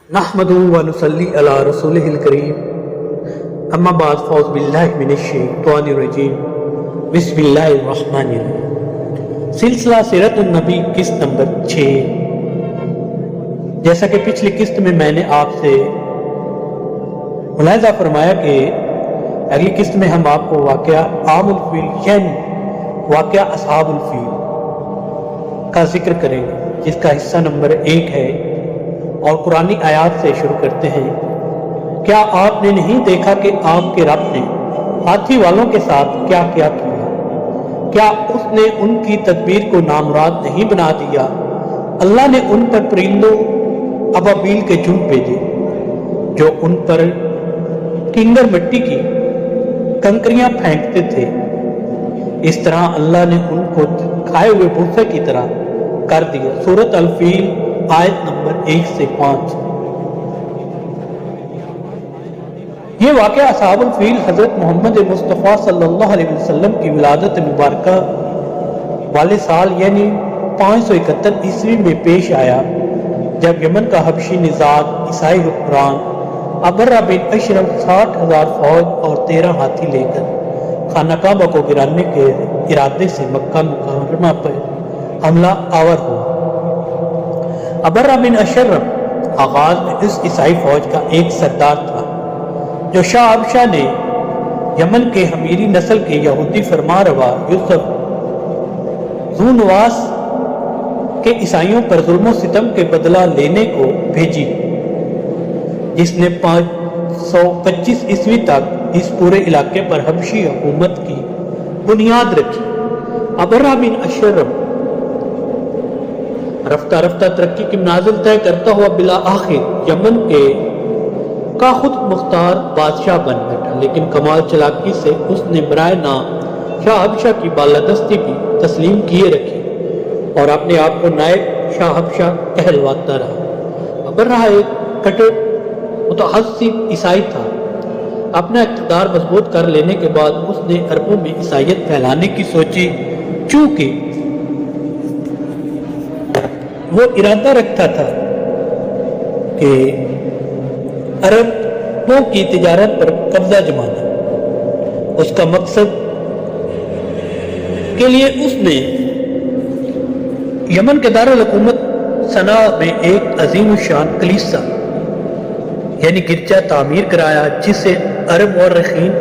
नहमदुहु व नुसल्ली अला रसूलिहिल करीम अम्मा बाद फौज बिल्लाहि मिनश शैतानिर रजीम बिस्मिल्लाहिर रहमानिर रहीम। सिलसिला सीरतुन नबी किस्त नंबर 6। जैसा कि पिछली किस्त में मैंने आपसे मुलाहिजा फरमाया कि अगली किस्त में हम आपको वाक़या आमुल फील यानी वाक़या असहाबुल फील का जिक्र करेंगे, जिसका हिस्सा नंबर 1 है और कुरानी आयात से शुरू करते हैं। क्या आपने नहीं देखा कि आपके रब ने हाथी वालों के साथ क्या क्या किया? क्या उसने उनकी तदबीर को नामुराद नहीं बना दिया? अल्लाह ने उन पर परिंदों अबाबील के झुंड भेजे जो उन पर किंगर मिट्टी की कंकरियां फेंकते थे। इस तरह अल्लाह ने उनको खाए हुए भूसे की तरह कर दिया। सूरत अल-फील आयत नंबर 1 से 5। ये वाक़या असहाबुल फील हजरत मोहम्मद मुस्तफ़ा सल्लल्लाहु अलैहि वसल्लम की विलादत मुबारक वाले साल यानी 571 ईस्वी में पेश आया, जब यमन का हबशी निजाद ईसाई हुक्मरान अबर्रा बिन अशरफ 60,000 फौज और 13 हाथी लेकर खाना काबा को गिराने के इरादे से मक्का मुकर्रमा पर हमला आवर हुआ। अबर्रा बिन अशरफ आगाज में इस ईसाई फौज का एक सरदार था जो शाह अबशा ने यमन के हमीरी नस्ल के यहूदी फरमारवा यूसुफ ज़ूनवास के ईसाइयों पर जुल्म सितम के बदला लेने को भेजी, जिसने 525 ईस्वी तक इस पूरे इलाके पर हबशी हुकूमत की बुनियाद रखी। अबर्रा बिन अशरफ रफ्ता रफ्ता तरक्की की मनाजिल तय करता हुआ बिला आखिर यमन के का खुद मुख्तार बादशाह बन बैठा, लेकिन कमाल चलाकी से उसने बराए नाम शाह हबशा की बालादस्ती भी तस्लीम किए रखी और अपने आप को नायब शाह हबशा कहलवाता रहा। अबर्रा एक कट्टर मुतहस्सिब ईसाई था। अपना इक़्तिदार मजबूत कर लेने के बाद उसने अरबों में ईसाइयत फैलाने की सोची। चूंकि वो इरादा रखता था कि अरबों की तिजारत पर कब्जा जमाना, उसका मकसद के लिए उसने यमन के दारुल हुकूमत सना में एक अजीम शान कलीसा यानी गिरजा तामीर कराया, जिसे अरब और रखीन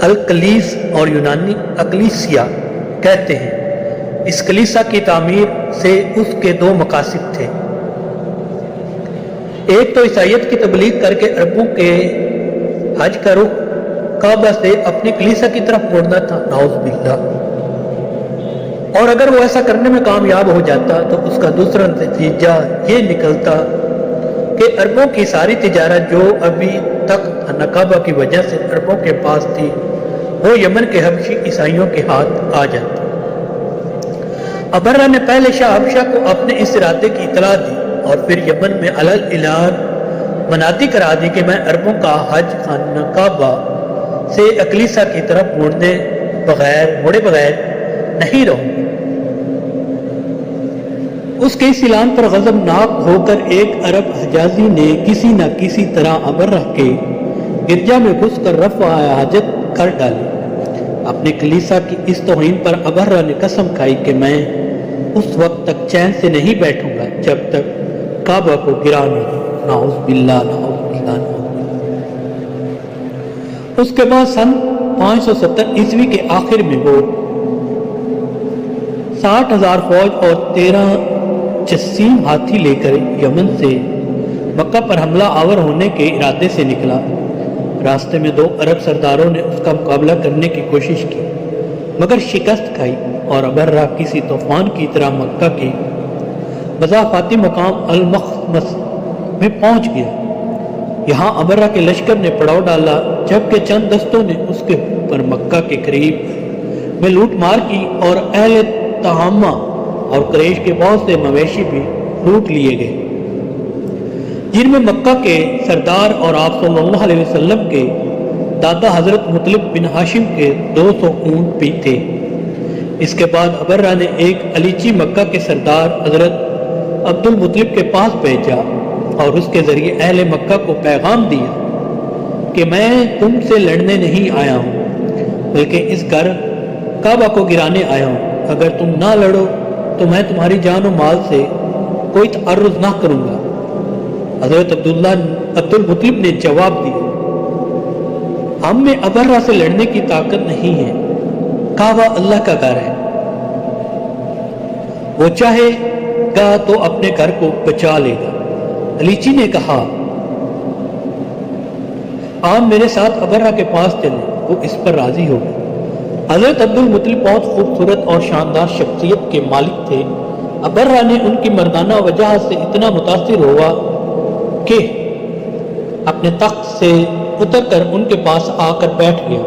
अल-कलीस और यूनानी अकलीसिया कहते हैं। इस कलीसा की तामीर से उसके 2 मकासद थे। एक तो ईसाइयत की तबलीग करके अरबों के हज का रुख काबा से अपनी कलीसा की तरफ मोड़ना था, नाउज़ बिल्लाह। और अगर वो ऐसा करने में कामयाब हो जाता तो उसका दूसरा नतीजा ये निकलता कि अरबों की सारी तिजारत जो अभी तक नकाबा की वजह से अरबों के पास थी, वो यमन के हबशी ईसाइयों के हाथ आ जाती। अबर्रा ने पहले शाह हबशा को अपने इस इरादे की इतला दी और फिर यमन में अलल इलान मनाती करा दी कि मैं अरबों का हज खाना काबा से अकलीसा की तरफ मोड़े बगैर नहीं रहूंगी। उसके इस ऐलान पर गज़बनाक होकर एक अरब हजाजी ने किसी न किसी तरह अबर्रा के गिरजा में घुसकर रफ़ा हाजत कर डाली। अपने कलीसा की इस तौहीन पर अबर्रा ने कसम खाई कि मैं उस वक्त तक चैन से नहीं बैठूंगा जब तक काबा को गिरा नहीं। नाउज़ बिल्लाह, नाउज़ बिल्लाह, नाउज़ बिल्लाह। उसके बाद सन 570 ईस्वी के आखिर में वो 60,000 फौज और 13 जसीम हाथी लेकर यमन से मक्का पर हमला आवर होने के इरादे से निकला। रास्ते में 2 अरब सरदारों ने उसका मुकाबला करने की कोशिश की, मगर शिकस्त खाई और अबर्रा किसी तूफान की तरह मक्का के बज़ाफ़ाती मकाम अल-मख़मस में पहुंच गया। यहाँ अबर्रा के लश्कर ने पड़ाव डाला, जबकि चंद दस्तों ने उसके ऊपर मक्का के करीब में लूट मार की और अहले तहामा और कुरैश के बहुत से मवेशी भी लूट लिए गए, जिनमें मक्का के सरदार और आप सल्लल्लाहु अलैहि वसल्लम के दादा हजरत मुतलिब बिन हाशिम के 200 ऊंट भी थे। इसके बाद अबर्रा ने एक अलीची मक्का के सरदार हजरत अब्दुल मुतलिब के पास भेजा اور اس کے ذریعے اہل مکہ کو پیغام دیا کہ میں تم سے لڑنے نہیں آیا ہوں بلکہ اس گھر کعبہ کو گرانے آیا ہوں، اگر تم نہ لڑو تو میں تمہاری جان و مال سے کوئی تعرض نہ کروں گا۔ حضرت عبد المطلب نے جواب دیا، ہم میں ابرہ سے لڑنے کی طاقت نہیں ہے، کعبہ اللہ کا گھر ہے، وہ چاہے گا تو اپنے گھر کو بچا لے گا۔ علیچی نے کہا، آپ میرے ساتھ ابرہ کے پاس چلیں، وہ اس پر راضی ہو گئے۔ حضرت عبد المطلب بہت خوبصورت اور شاندار شخصیت کے مالک تھے۔ ابرہ نے ان کی مردانہ وجاہت سے اتنا متاثر ہوا کہ اپنے تخت سے اتر کر ان کے پاس آ کر بیٹھ گیا۔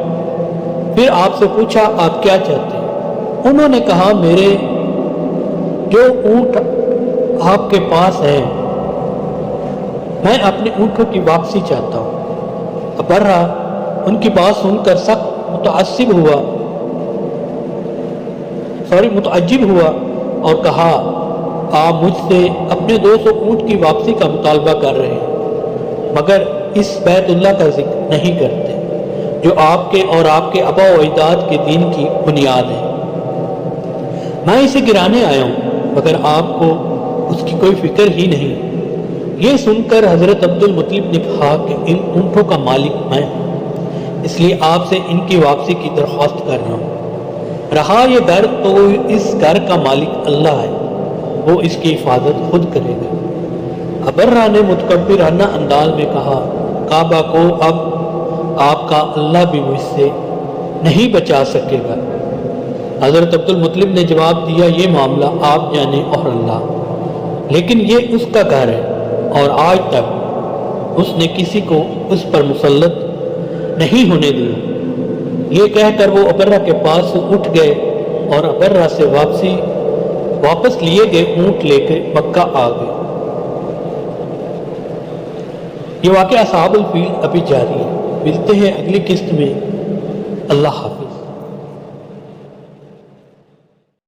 پھر آپ سے پوچھا، آپ کیا چاہتے ہیں؟ انہوں نے کہا، میرے جو اونٹ آپ کے پاس ہے میں اپنے اونٹوں کی واپسی چاہتا ہوں۔ ابرہ ان کی بات سن کر سخت متعجب ہوا اور کہا، آپ مجھ سے اپنے 200 اونٹ کی واپسی کا مطالبہ کر رہے ہیں مگر اس بیت اللہ کا ذکر نہیں کرتے جو آپ کے اور آپ کے آبا و اجداد کے دین کی بنیاد ہے۔ میں اسے گرانے آیا ہوں مگر آپ کو اس کی کوئی فکر ہی نہیں۔ یہ سن کر حضرت عبد المطلب نے کہا کہ ان اونٹوں کا مالک میں ہوں، اس لیے آپ سے ان کی واپسی کی درخواست کر رہا ہوں۔ رہا یہ گھر تو اس گھر کا مالک اللہ ہے، وہ اس کی حفاظت خود کرے گا۔ ابرہ نے متکبرانہ انداز میں کہا، کعبہ کو اب آپ کا اللہ بھی مجھ سے نہیں بچا سکے گا۔ حضرت عبد المطلب نے جواب دیا، یہ معاملہ آپ جانے اور اللہ، لیکن یہ اس کا گھر ہے اور آج تک اس نے کسی کو اس پر مسلط نہیں ہونے دیا۔ یہ کہہ کر وہ ابرہ کے پاس اٹھ گئے اور ابرہ سے واپس لیے گئے اونٹ لے کے مکہ آ گئے۔ یہ واقعہ اصحاب الفیل ابھی جاری ہے، ملتے ہیں اگلی قسط میں۔ اللہ حافظ۔